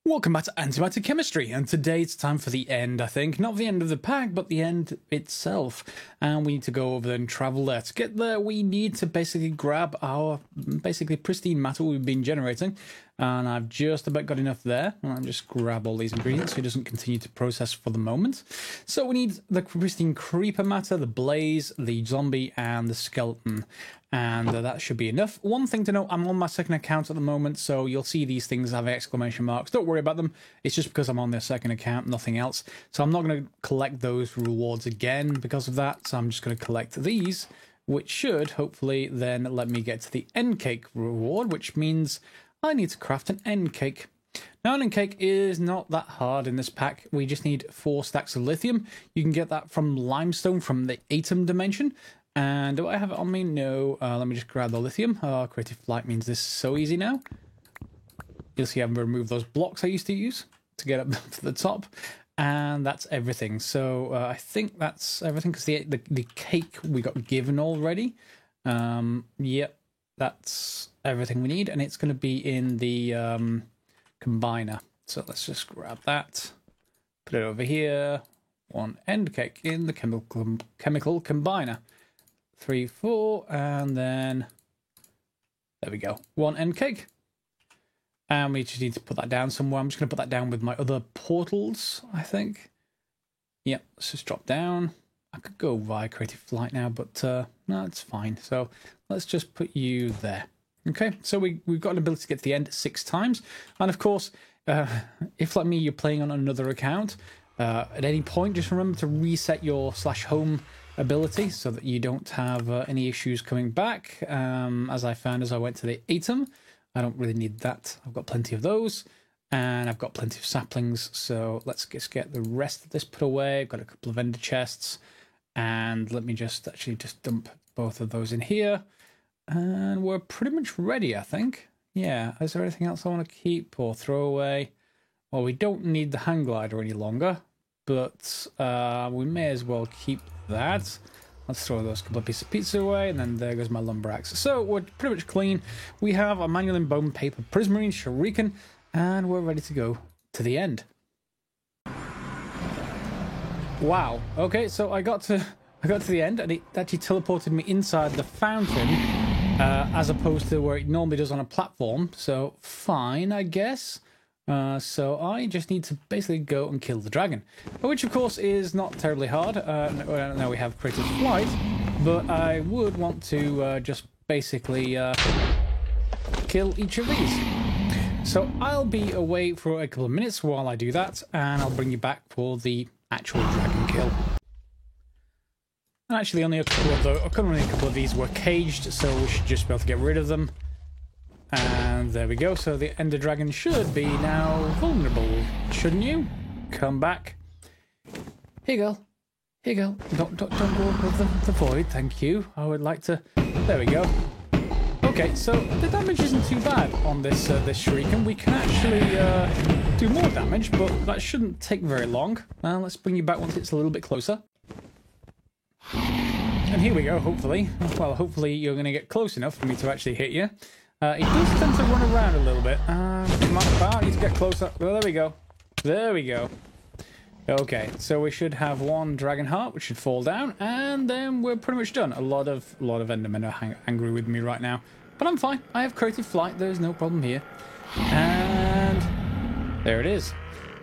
Welcome back to Antimatter Chemistry, and today it's time for the end, I think. Not the end of the pack, but the end itself. And we need to go over there and travel there. To get there, we need to basically grab our pristine matter we've been generating. And I've just about got enough there. I'll just grab all these ingredients so it doesn't continue to process for the moment. So we need the pristine creeper matter, the blaze, the zombie, and the skeleton. And that should be enough. One thing to note, I'm on my second account at the moment, so you'll see these things have exclamation marks. Don't worry about them. It's just because I'm on their second account, nothing else. So I'm not going to collect those rewards again because of that. So I'm just going to collect these, which should hopefully then let me get to the end cake reward, which means I need to craft an end cake. Now, an end cake is not that hard in this pack. We just need 4 stacks of lithium. You can get that from limestone from the atom dimension. And do I have it on me? No. Let me just grab the lithium. Creative Flight means this is so easy now. You'll see I've removed those blocks I used to use to get up to the top. And that's everything. So I think that's everything because the cake we got given already. Yep, that's everything we need. And it's going to be in the combiner. So let's just grab that. Put it over here. 1 end cake in the chemical combiner. 3, 4, and then there we go. 1 end cake. And we just need to put that down somewhere. I'm just going to put that down with my other portals, I think. Yep, let's just drop down. I could go via Creative Flight now, but no, it's fine. So let's just put you there. Okay, so we've got an ability to get to the end 6 times. And of course, if like me, you're playing on another account, at any point, just remember to reset your /home ability so that you don't have any issues coming back. As I found as I went to the atom, I don't really need that. I've got plenty of those, and I've got plenty of saplings. So let's just get the rest of this put away. I've got a couple of ender chests, and let me just dump both of those in here, and we're pretty much ready, I think. Yeah, is there anything else I want to keep or throw away? Well, we don't need the hang glider any longer, but we may as well keep that. Let's throw those couple of pieces of pizza away, and then there goes my lumber axe. So we're pretty much clean. We have a manual and bone paper prismarine shuriken, and we're ready to go to the end. Wow. Okay, so I got to the end, and it actually teleported me inside the fountain, as opposed to where it normally does on a platform. So fine, I guess. So I just need to basically go and kill the dragon, which of course is not terribly hard. Now we have Creative Flight, but I would want to just basically kill each of these. So I'll be away for a couple of minutes while I do that, and I'll bring you back for the actual dragon kill. And actually, only a couple of these were caged, so we should just be able to get rid of them. And there we go. So the Ender Dragon should be now vulnerable, shouldn't you? Come back. Here you go. Here you go. Don't go over the void. Thank you. I would like to. There we go. Okay, so the damage isn't too bad on this shuriken. We can actually do more damage, but that shouldn't take very long. Let's bring you back once it's a little bit closer. And here we go. Hopefully, well, hopefully you're going to get close enough for me to actually hit you. It does tend to run around a little bit. Come on, I need to get closer. Well, there we go. There we go. Okay, so we should have 1 dragon heart, which should fall down, and then we're pretty much done. A lot of endermen are angry with me right now, but I'm fine. I have Creative Flight. There's no problem here. And there it is.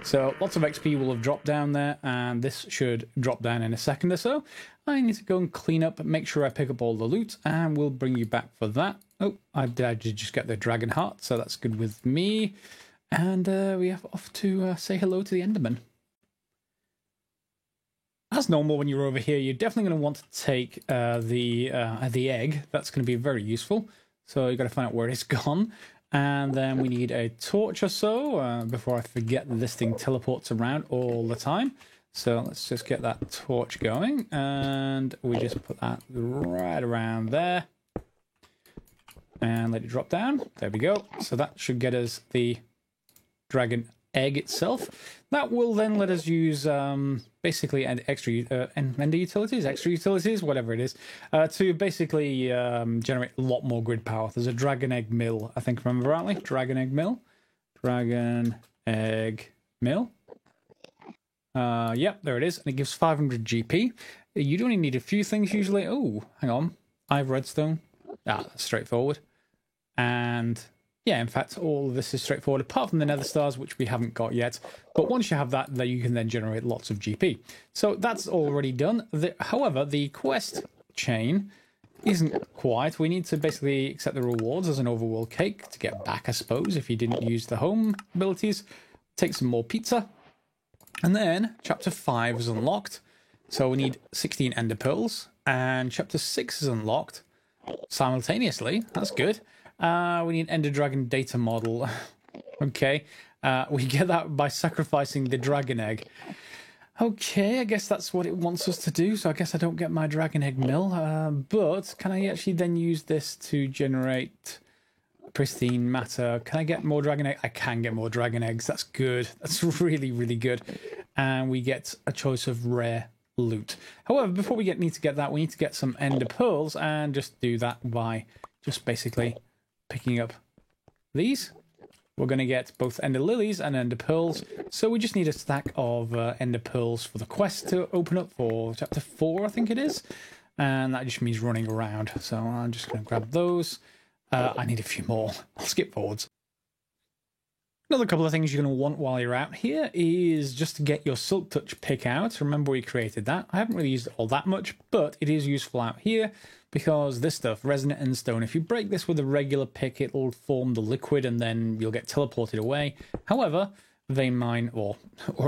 So lots of XP will have dropped down there, and this should drop down in a second or so. I need to go and clean up, make sure I pick up all the loot, and we'll bring you back for that. Oh, I did just get the dragon heart, so that's good with me. And we have off to say hello to the Enderman. As normal, when you're over here, you're definitely going to want to take the egg. That's going to be very useful. So you've got to find out where it's gone. And then we need a torch or so before I forget that this thing teleports around all the time. So let's just get that torch going, and we just put that right around there. And let it drop down. There we go. So that should get us the dragon egg itself. That will then let us use basically extra utilities, whatever it is, to basically generate a lot more grid power. There's a dragon egg mill, I think, remember rightly? Dragon egg mill. Dragon egg mill. Yep, there it is. And it gives 500 GP. You'd only need a few things usually. Oh, hang on. I have redstone. That's straightforward. And yeah, in fact, all of this is straightforward, apart from the nether stars, which we haven't got yet. But once you have that, then you can then generate lots of GP. So that's already done. However, the quest chain isn't quite. We need to basically accept the rewards as an overworld cake to get back, I suppose, if you didn't use the home abilities. Take some more pizza. And then chapter 5 is unlocked. So we need 16 ender pearls. And chapter 6 is unlocked simultaneously. That's good. We need ender dragon data model. Okay. We get that by sacrificing the dragon egg. Okay, I guess that's what it wants us to do. So I guess I don't get my dragon egg mill. But can I actually then use this to generate pristine matter? Can I get more dragon egg? I can get more dragon eggs. That's good. That's really, really good. And we get a choice of rare loot. However, before we need to get that, we need to get some ender pearls, and just do that by just basically picking up these. We're going to get both ender lilies and ender pearls. So we just need a stack of ender pearls for the quest to open up for chapter 4, I think it is. And that just means running around. So I'm just going to grab those. I need a few more. I'll skip forwards. Another couple of things you're going to want while you're out here is just to get your Silk Touch pick out. Remember we created that. I haven't really used it all that much, but it is useful out here because this stuff, Resonant Endstone, if you break this with a regular pick, it'll form the liquid and then you'll get teleported away. However, vein mine or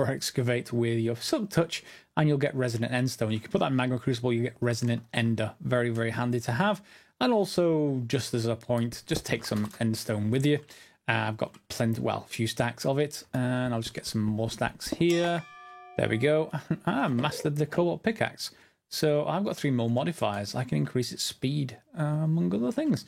excavate with your Silk Touch and you'll get Resonant Endstone. You can put that in Magma Crucible, you get Resonant Ender. Very, very handy to have. And also, just as a point, just take some Endstone with you. I've got plenty, well, a few stacks of it, and I'll just get some more stacks here. There we go. I mastered the Cobalt Pickaxe. So I've got 3 more modifiers. I can increase its speed, among other things.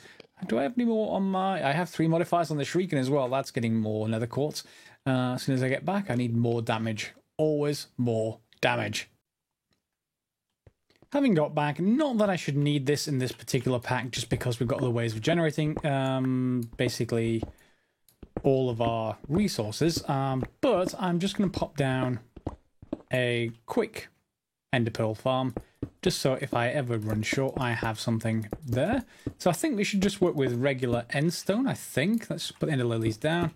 Do I have any more on my... I have 3 modifiers on the Shrieking as well. That's getting more nether quartz. As soon as I get back, I need more damage. Always more damage. Having got back, not that I should need this in this particular pack, just because we've got other ways of generating, basically all of our resources, but I'm just going to pop down a quick ender pearl farm, just so if I ever run short, I have something there. So I think we should just work with regular endstone, I think. Let's put ender lilies down,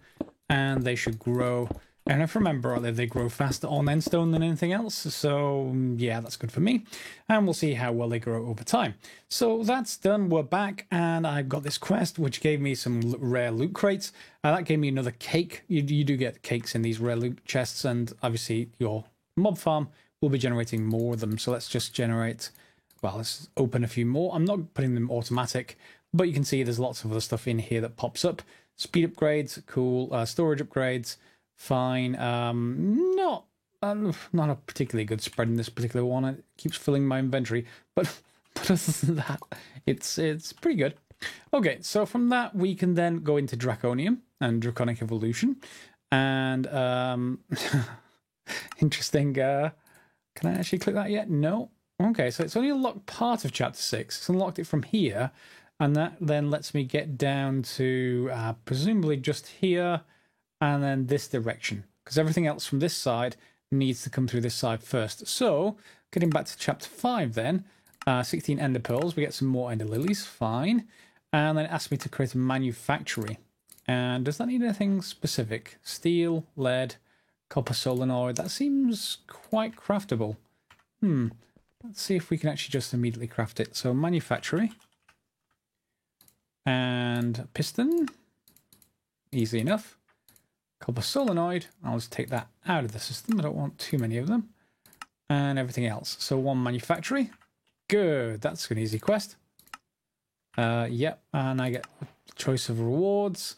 and they should grow. And if I remember rightly, they grow faster on endstone than anything else. So yeah, that's good for me. And we'll see how well they grow over time. So that's done. We're back. And I've got this quest, which gave me some rare loot crates. That gave me another cake. You do get cakes in these rare loot chests. And obviously your mob farm will be generating more of them. So let's just generate... Well, let's open a few more. I'm not putting them automatic. But you can see there's lots of other stuff in here that pops up. Speed upgrades, cool. Storage upgrades. Fine. Not a particularly good spread in this particular one. It keeps filling my inventory, but other than that, it's pretty good. Okay, so from that we can then go into Draconium and Draconic Evolution, and interesting. Can I actually click that yet? No. Okay, so it's only unlocked part of Chapter 6. It's unlocked it from here, and that then lets me get down to presumably just here. And then this direction, because everything else from this side needs to come through this side first. So, getting back to chapter 5 then, 16 ender pearls, we get some more ender lilies, fine. And then it asks me to create a manufactory. And does that need anything specific? Steel, lead, copper solenoid, that seems quite craftable. Let's see if we can actually just immediately craft it. So, manufactory. And piston, easy enough. Copper solenoid, I'll just take that out of the system. I don't want too many of them. And everything else. So 1 manufactory. Good, that's an easy quest. Yep, and I get a choice of rewards.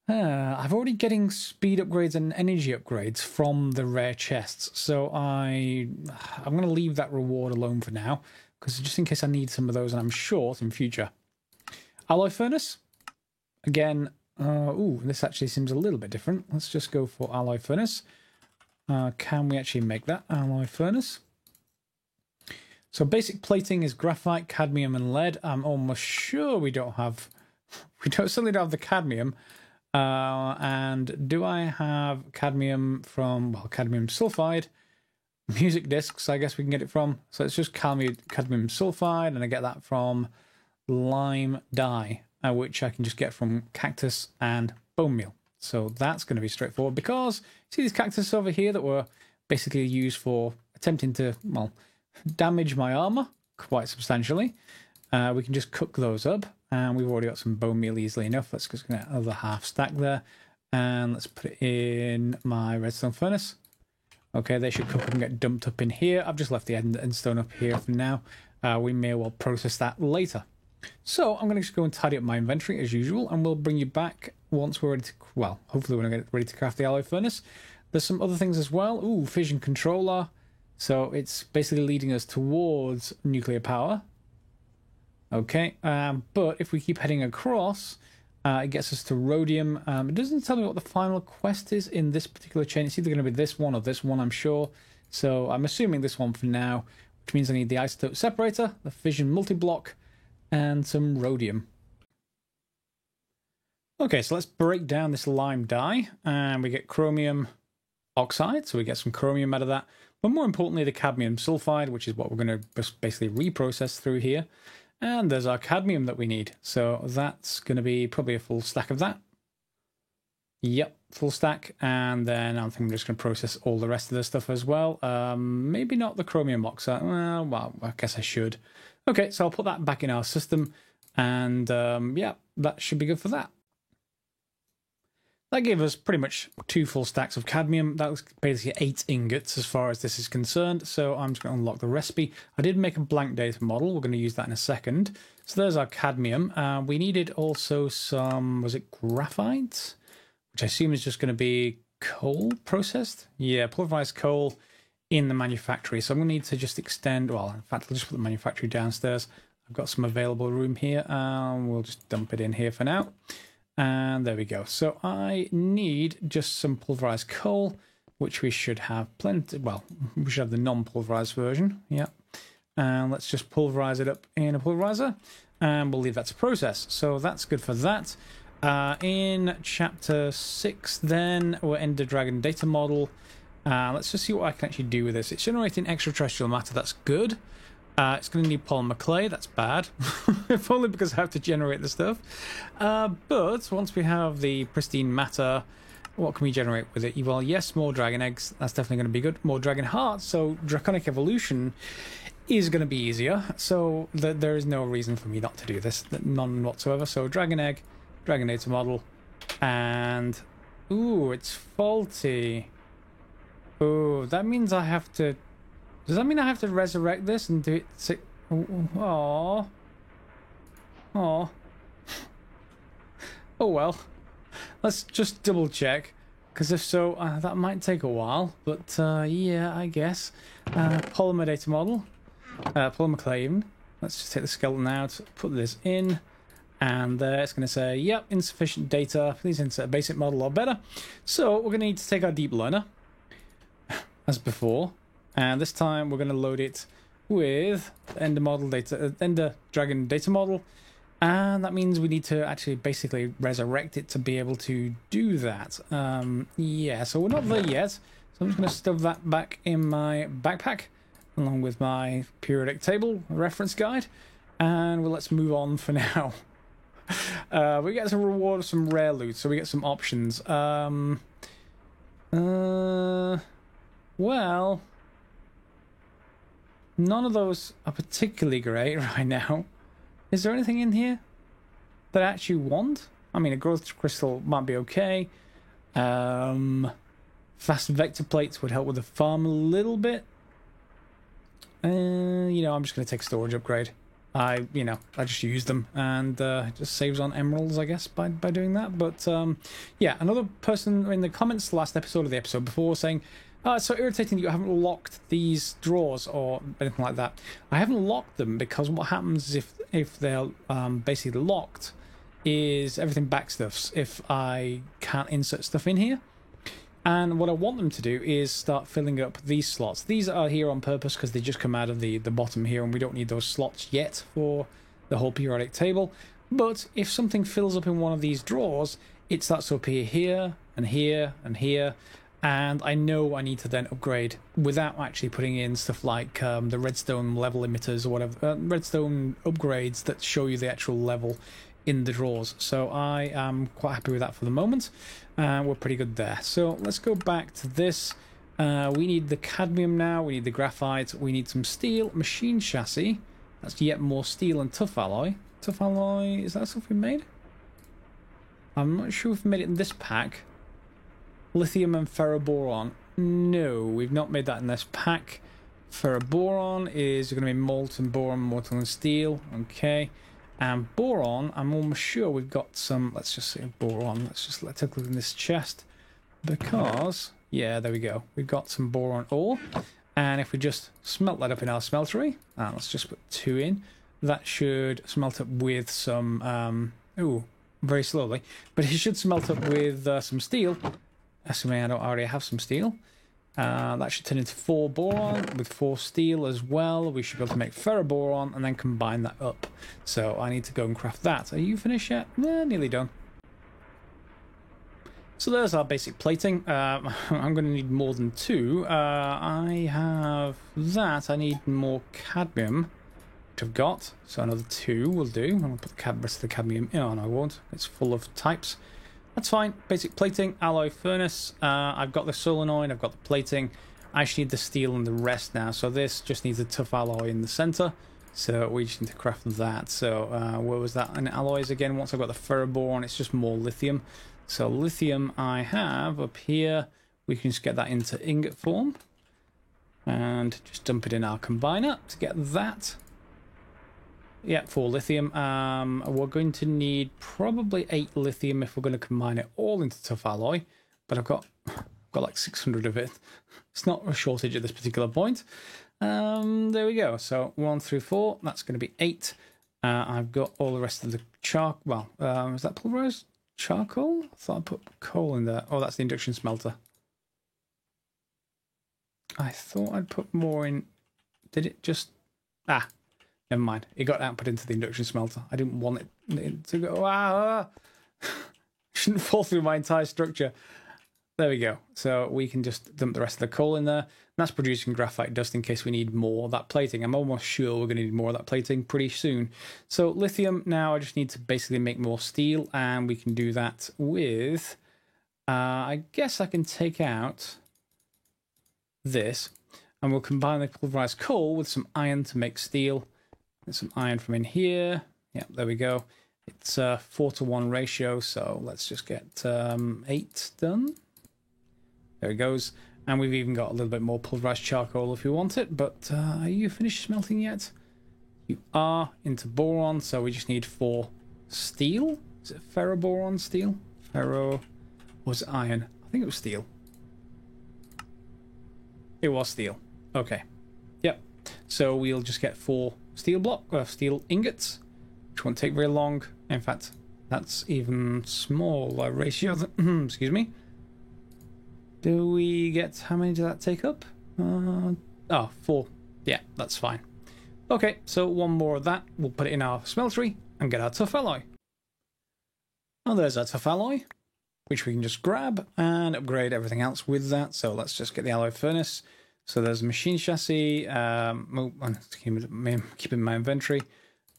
I've already getting speed upgrades and energy upgrades from the rare chests. So I'm going to leave that reward alone for now. Because just in case I need some of those and I'm short in future. Alloy furnace. Again... ooh, this actually seems a little bit different. Let's just go for alloy furnace. Can we actually make that alloy furnace? So basic plating is graphite, cadmium, and lead. I'm almost sure we don't have... We certainly don't have the cadmium. And do I have cadmium from, well, cadmium sulfide? Music discs, I guess we can get it from. So it's just cadmium sulfide, and I get that from lime dye, which I can just get from cactus and bone meal. So that's going to be straightforward, because see these cactus over here that were basically used for attempting to, well, damage my armor quite substantially. We can just cook those up, and we've already got some bone meal easily enough. Let's just get another half stack there, and let's put it in my redstone furnace. Okay, they should cook up and get dumped up in here. I've just left the endstone up here for now. We may well process that later. So I'm going to just go and tidy up my inventory as usual, and we'll bring you back once we're ready to, well, hopefully when I get ready to craft the alloy furnace. There's some other things as well. Ooh, fission controller. So it's basically leading us towards nuclear power. Okay, but if we keep heading across, it gets us to rhodium. It doesn't tell me what the final quest is in this particular chain. It's either going to be this one or this one, I'm sure. So I'm assuming this one for now, which means I need the isotope separator, the fission multi-block, and some rhodium. Okay, so let's break down this lime dye, and we get chromium oxide, so we get some chromium out of that. But more importantly, the cadmium sulfide, which is what we're going to basically reprocess through here. And there's our cadmium that we need. So that's going to be probably a full stack of that. Yep, full stack. And then I think I'm just going to process all the rest of the stuff as well. Maybe not the chromium oxide. Well, I guess I should. Okay, so I'll put that back in our system. And yeah, that should be good for that. That gave us pretty much 2 full stacks of cadmium. That was basically 8 ingots as far as this is concerned. So I'm just going to unlock the recipe. I did make a blank data model. We're going to use that in a second. So there's our cadmium. We needed also some, was it graphite? Which I assume is just going to be coal processed? Yeah, pulverized coal in the manufactory. So I'm going to need to just extend, well, in fact, I'll just put the manufactory downstairs. I've got some available room here. We'll just dump it in here for now. And there we go. So I need just some pulverized coal, which we should have plenty. Well, we should have the non-pulverized version. Yeah. And let's just pulverize it up in a pulverizer, and we'll leave that to process. So that's good for that. In chapter 6, then we're Ender Dragon data model. Let's just see what I can actually do with this. It's generating extraterrestrial matter. That's good. It's going to need polymer clay. That's bad. If only because I have to generate the stuff. But once we have the pristine matter, what can we generate with it? Well, yes, more dragon eggs. That's definitely going to be good. More dragon hearts. So draconic evolution is going to be easier. So there is no reason for me not to do this. None whatsoever. So dragon egg, dragon data model, and... Ooh, it's faulty. Ooh, that means I have to... Does that mean I have to resurrect this and do it? Aww. Aww. Oh well. Let's just double check. Because if so, that might take a while. But yeah, I guess. Polymer data model. Polymer clay even. Let's just take the skeleton out. Put this in. And it's going to say, yep, insufficient data. Please insert a basic model or better. So we're going to need to take our deep learner. As before. And this time we're going to load it with Ender model data, Ender Dragon data model, and that means we need to actually basically resurrect it to be able to do that. Yeah, so we're not there yet. So I'm just going to stuff that back in my backpack, along with my periodic table reference guide, and well, let's move on for now. We get some reward of some rare loot, so we get some options. Well. None of those are particularly great right now. Is there anything in here that I actually want? I mean, a growth crystal might be okay. Fast vector plates would help with the farm a little bit. You know, I'm just going to take storage upgrade. I just use them, and it just saves on emeralds, I guess, by doing that. But yeah, another person in the comments last episode of the episode before was saying, it's so irritating that you haven't locked these drawers or anything like that. I haven't locked them because what happens is if they're basically locked is everything backstuffs if I can't insert stuff in here. And what I want them to do is start filling up these slots. These are here on purpose because they just come out of the bottom here, and we don't need those slots yet for the whole periodic table. But if something fills up in one of these drawers, it starts to appear here and here and here. And I know I need to then upgrade without actually putting in stuff like the redstone level emitters or whatever, redstone upgrades that show you the actual level in the drawers. So I am quite happy with that for the moment. We're pretty good there. So let's go back to this. We need the cadmium now, we need the graphite, we need some steel, machine chassis. That's yet more steel and tough alloy. Tough alloy, is that stuff we made? I'm not sure if we made it in this pack. Lithium and ferroboron. No, we've not made that in this pack. Ferroboron is going to be molten boron, molten steel. Okay. And boron, I'm almost sure we've got some. Let's just say boron. Let's take a look in this chest. Because, yeah, there we go. We've got some boron ore. And if we just smelt that up in our smeltery, let's just put 2 in. That should smelt up with some. Very slowly. But it should smelt up with some steel. Assuming I don't already have some steel. That should turn into 4 boron with 4 steel as well. We should be able to make ferroboron and then combine that up. So I need to go and craft that. Are you finished yet? Nearly done. So there's our basic plating. I'm going to need more than 2. I have that. I need more cadmium, which I've got. So another 2 will do. I'm going to put the rest of the cadmium in. Oh, no, I won't. It's full of types. That's fine. Basic plating, alloy furnace. I've got the solenoid, I've got the plating. I actually need the steel and the rest now. So this just needs a tough alloy in the center. So we just need to craft that. So where was that in alloys again? Once I've got the ferroboron, it's just more lithium. So lithium I have up here. We can just get that into ingot form. And just dump it in our combiner to get that. Yeah, 4 lithium. We're going to need probably 8 lithium if we're going to combine it all into tough alloy. But I've got like 600 of it. It's not a shortage at this particular point. There we go. So 1 through 4. That's going to be 8. I've got all the rest of the charcoal. Well, is that pulverized charcoal? I thought I put coal in there. Oh, that's the induction smelter. I thought I'd put more in. Did it just... Never mind. It got output into the induction smelter. I didn't want it to go. Shouldn't fall through my entire structure. There we go. So we can just dump the rest of the coal in there. And that's producing graphite dust in case we need more of that plating. I'm almost sure we're going to need more of that plating pretty soon. So lithium now, I just need to basically make more steel. And we can do that with... I guess I can take out this. And we'll combine the pulverized coal with some iron to make steel. There's some iron from in here. Yeah, there we go. It's a 4-to-1 ratio, so let's just get 8 done. There it goes. And we've even got a little bit more pulverized charcoal if we want it. But are you finished smelting yet? You are. Into boron, so we just need 4 steel. Is it ferroboron steel? Was it iron? I think it was steel. It was steel. Okay. Yep. So we'll just get 4 steel ingots, which won't take very long. In fact, that's even smaller ratio than, excuse me. Do we get, how many does that take up? 4. Yeah, that's fine. Okay, so 1 more of that. We'll put it in our smeltery and get our tough alloy. Oh, there's our tough alloy, which we can just grab and upgrade everything else with that. So let's just get the alloy furnace. So there's a machine chassis, keep in my inventory,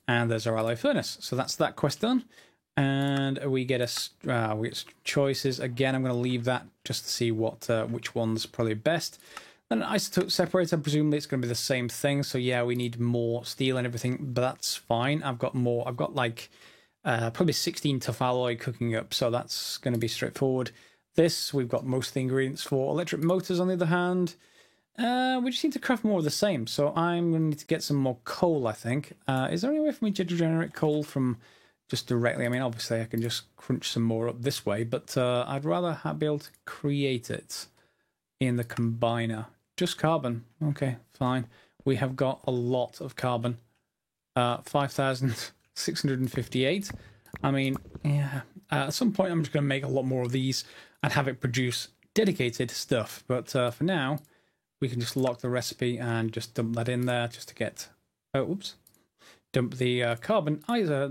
and there's our alloy furnace. So that's that quest done, and we get choices. Again, I'm going to leave that just to see which one's probably best. Then an isotope separator, presumably it's going to be the same thing. So yeah, we need more steel and everything, but that's fine. I've got more. I've got like probably 16 tough alloy cooking up, so that's going to be straightforward. This, we've got most of the ingredients for. Electric motors, on the other hand, we just need to craft more of the same. So I'm going to need to get some more coal, I think. Is there any way for me to generate coal from just directly? I mean, obviously I can just crunch some more up this way, but I'd rather be able to create it in the combiner. Just carbon. Okay, fine. We have got a lot of carbon. 5,658. I mean, yeah. At some point I'm just going to make a lot more of these and have it produce dedicated stuff. But for now, we can just lock the recipe and just dump that in there just to get... dump the carbon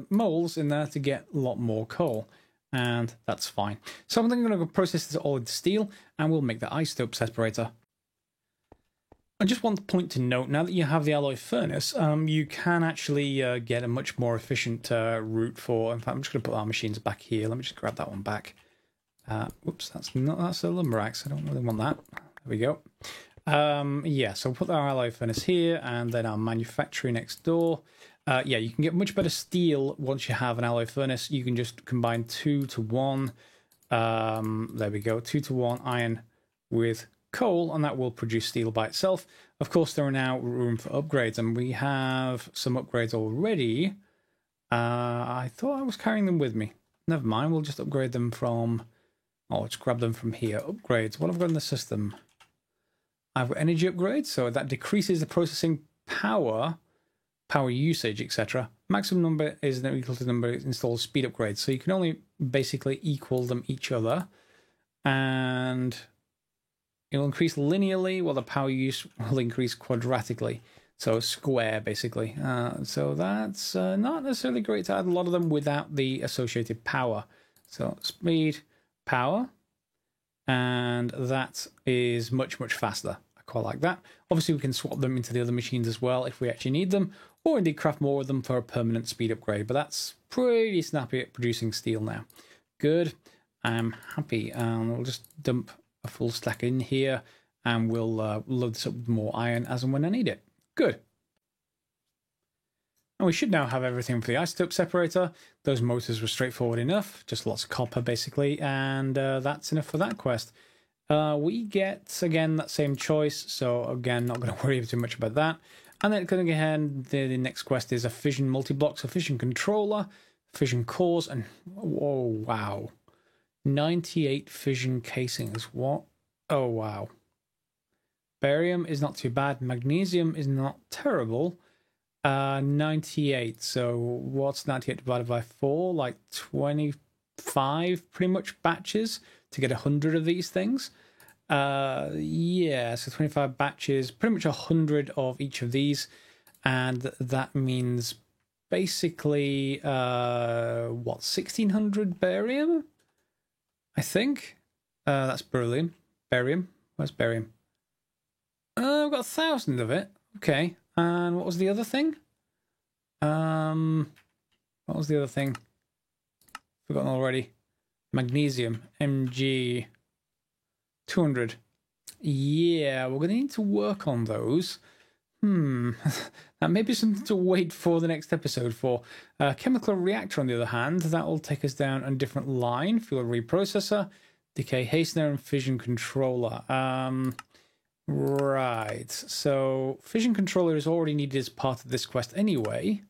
moles in there to get a lot more coal. and that's fine. So I'm then going to go process this all into steel, and we'll make the isotope separator. I just want to point to note, now that you have the alloy furnace, you can actually get a much more efficient route for, in fact, I'm just going to put our machines back here. Let me just grab that one back. Whoops, that's a lumber axe. I don't really want that. There we go. Yeah, so we'll put our alloy furnace here, and then our manufactory next door. Yeah, you can get much better steel once you have an alloy furnace. You can just combine 2 to 1. There we go, 2 to 1 iron with coal, and that will produce steel by itself. Of course, there are now room for upgrades, and we have some upgrades already. I thought I was carrying them with me. Never mind, we'll just upgrade them from... Oh, let's grab them from here. Upgrades, what have I got in the system? I've got energy upgrades, so that decreases the processing power usage, etc. Maximum number is equal to the number installed speed upgrades, so you can only basically equal them each other, and it'll increase linearly while the power use will increase quadratically, so square basically. So that's not necessarily great to add a lot of them without the associated power. So speed, power, and that is much faster. I quite like that. Obviously we can swap them into the other machines as well if we actually need them, or indeed craft more of them for a permanent speed upgrade, but that's pretty snappy at producing steel now. Good, I'm happy. We'll just dump a full stack in here, and we'll load this up with more iron as and when I need it. Good. And we should now have everything for the isotope separator. Those motors were straightforward enough, just lots of copper basically, and that's enough for that quest. We get, again, that same choice, so again, not going to worry too much about that. And then going to go ahead, and the next quest is a fission multi-block, so fission controller, fission cores, and oh wow, 98 fission casings. What? Oh wow. Barium is not too bad. Magnesium is not terrible. 98. So what's 98 divided by 4? Like 25 pretty much batches to get 100 of these things. Yeah, so 25 batches, pretty much 100 of each of these, and that means basically what, 1600 barium, I think. That's beryllium. Barium. Where's barium? I've got 1,000 of it. Okay. And what was the other thing? What was the other thing? Forgotten already. Magnesium. Mg 200. Yeah, we're going to need to work on those. That may be something to wait for the next episode for. Chemical reactor, on the other hand, that will take us down a different line. Fuel reprocessor, decay hastener, and fission controller. Right, so fission controller is already needed as part of this quest anyway.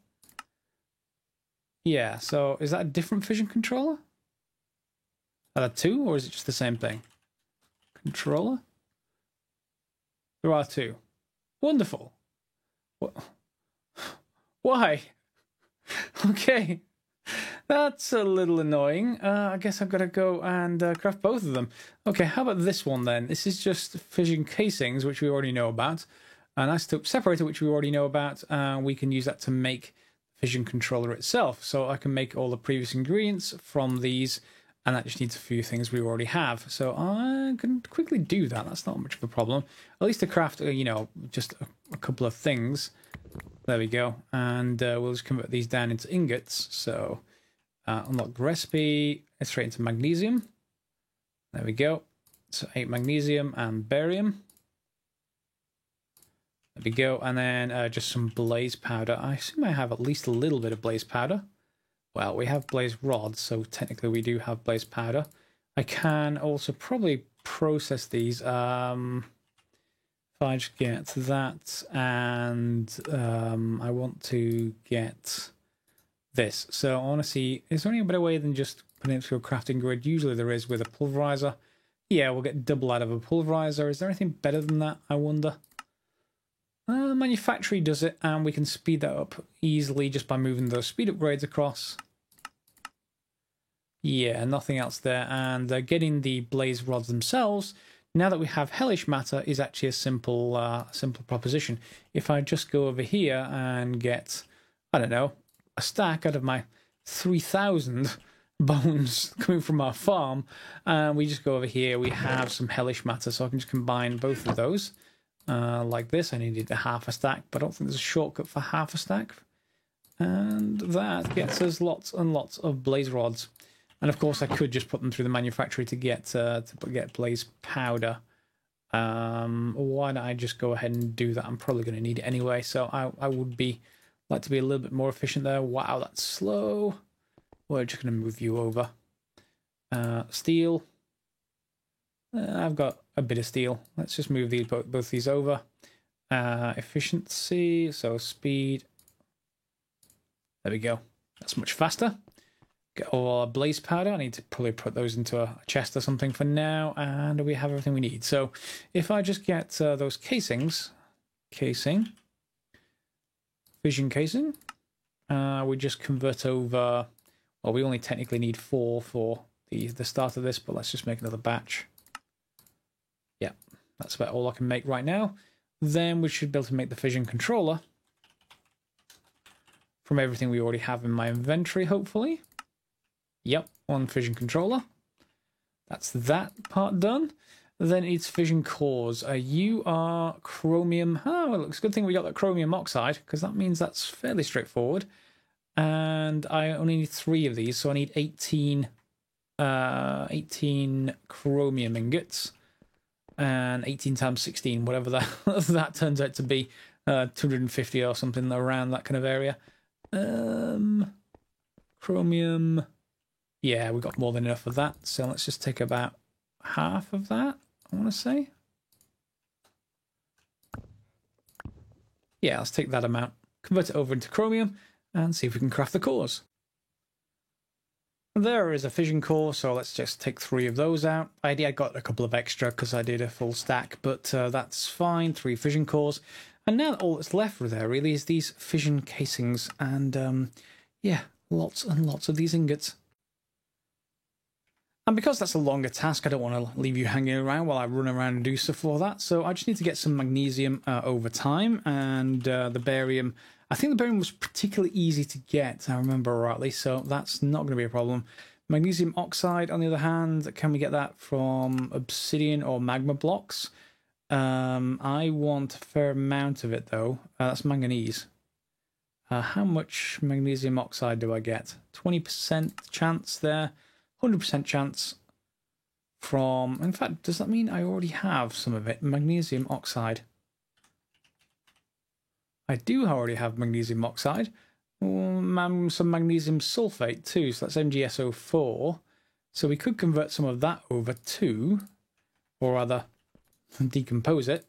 Yeah, so is that a different fission controller? Are there two, or is it just the same thing? Controller? There are two. Wonderful. Why? Okay. That's a little annoying. I guess I've got to go and craft both of them. Okay, how about this one then? This is just fission casings, which we already know about. An isotope separator, which we already know about. We can use that to make fission controller itself. So I can make all the previous ingredients from these, and that just needs a few things we already have. So I can quickly do that. That's not much of a problem. At least to craft, you know, just a couple of things. There we go. And we'll just convert these down into ingots. So... unlock the recipe, straight into magnesium. There we go. So 8 magnesium and barium. There we go. And then just some blaze powder. I assume I have at least a little bit of blaze powder. Well, we have blaze rods, so technically we do have blaze powder. I can also probably process these. If I just get that, and I want to get... this. So I want to see, is there any better way than just putting it through a crafting grid? Usually there is with a pulverizer. Yeah, we'll get double out of a pulverizer. Is there anything better than that, I wonder? Manufactory does it, and we can speed that up easily just by moving those speed upgrades across. Yeah, nothing else there. And getting the blaze rods themselves, now that we have hellish matter, is actually a simple proposition. If I just go over here and get, I don't know, a stack out of my 3,000 bones coming from our farm, and we just go over here. We have some hellish matter, so I can just combine both of those like this. I needed a half a stack, but I don't think there's a shortcut for half a stack. And that gets us lots and lots of blaze rods. And of course, I could just put them through the manufactory to get blaze powder. Why don't I just go ahead and do that? I'm probably going to need it anyway, so I would like to be a little bit more efficient there. Wow, that's slow. We're just going to move you over. Steel. I've got a bit of steel. Let's just move these both these over. Efficiency, so speed. There we go. That's much faster. Get all our blaze powder. I need to probably put those into a chest or something for now, and we have everything we need. So if I just get those casings, fission casing, we just convert over. Well, we only technically need 4 for the start of this, but let's just make another batch. Yeah, that's about all I can make right now. Then we should be able to make the fission controller from everything we already have in my inventory, hopefully. Yep, one fission controller. That's that part done. Then it's fission cores. You are chromium. Oh, well, it's a good thing we got that chromium oxide, because that means that's fairly straightforward. And I only need 3 of these, so I need 18 chromium ingots. And 18 times 16, whatever that turns out to be, 250 or something around that kind of area. Chromium. Yeah, we got more than enough of that. So let's just take about half of that, I want to say. Yeah, let's take that amount, convert it over into chromium, and see if we can craft the cores. There is a fission core, so let's just take 3 of those out. I got a couple of extra because I did a full stack, but that's fine. 3 fission cores. And now all that's left there really is these fission casings, and yeah, lots and lots of these ingots. And because that's a longer task, I don't want to leave you hanging around while I run around and do stuff for that. So I just need to get some magnesium over time, and the barium. I think the barium was particularly easy to get, I remember rightly, so that's not going to be a problem. Magnesium oxide, on the other hand, can we get that from obsidian or magma blocks? I want a fair amount of it, though. That's manganese. How much magnesium oxide do I get? 20% chance there. 100% chance from... In fact, does that mean I already have some of it? Magnesium oxide. I do already have magnesium oxide. Some magnesium sulfate too, so that's MgSO4. So we could convert some of that over to, or rather, decompose it.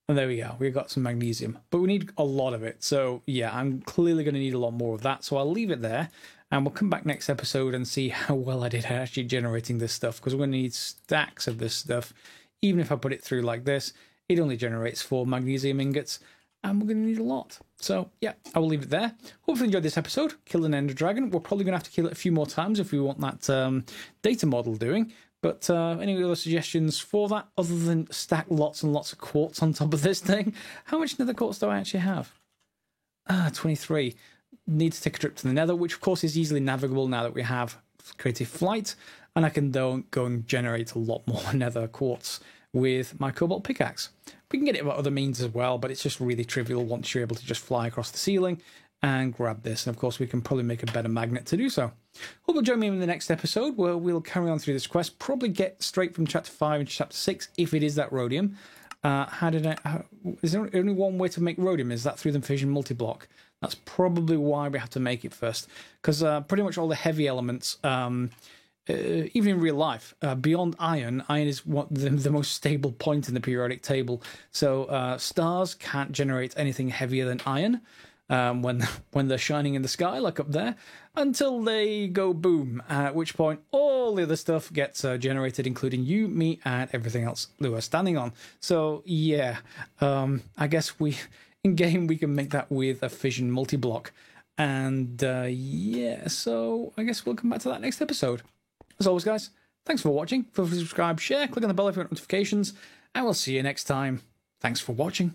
And there we go, we've got some magnesium. But we need a lot of it, so yeah, I'm clearly going to need a lot more of that. So I'll leave it there, and we'll come back next episode and see how well I did at actually generating this stuff, because we're going to need stacks of this stuff. Even if I put it through like this, it only generates 4 magnesium ingots, and we're going to need a lot. So, yeah, I will leave it there. Hopefully you enjoyed this episode. Killed an ender dragon. We're probably going to have to kill it a few more times if we want that data model doing. But any other suggestions for that, other than stack lots and lots of quartz on top of this thing? How much nether quartz do I actually have? 23. Need to take a trip to the nether, which of course is easily navigable now that we have creative flight. And I can go and generate a lot more nether quartz with my cobalt pickaxe. We can get it by other means as well, but it's just really trivial once you're able to just fly across the ceiling and grab this. And of course, we can probably make a better magnet to do so. Hope you'll join me in the next episode where we'll carry on through this quest, probably get straight from chapter 5 into chapter 6 if it is that rhodium. Is there only one way to make rhodium? Is that through the fission multi-block? That's probably why we have to make it first, because pretty much all the heavy elements, even in real life, beyond iron is the most stable point in the periodic table. So stars can't generate anything heavier than iron when they're shining in the sky, like up there, until they go boom, at which point all the other stuff gets generated, including you, me, and everything else that we're standing on. So yeah, I guess in game we can make that with a fission multi-block. And yeah, so I guess we'll come back to that next episode. As always, guys, thanks for watching. Feel free to subscribe, share, click on the bell if you want notifications, and we'll see you next time. Thanks for watching.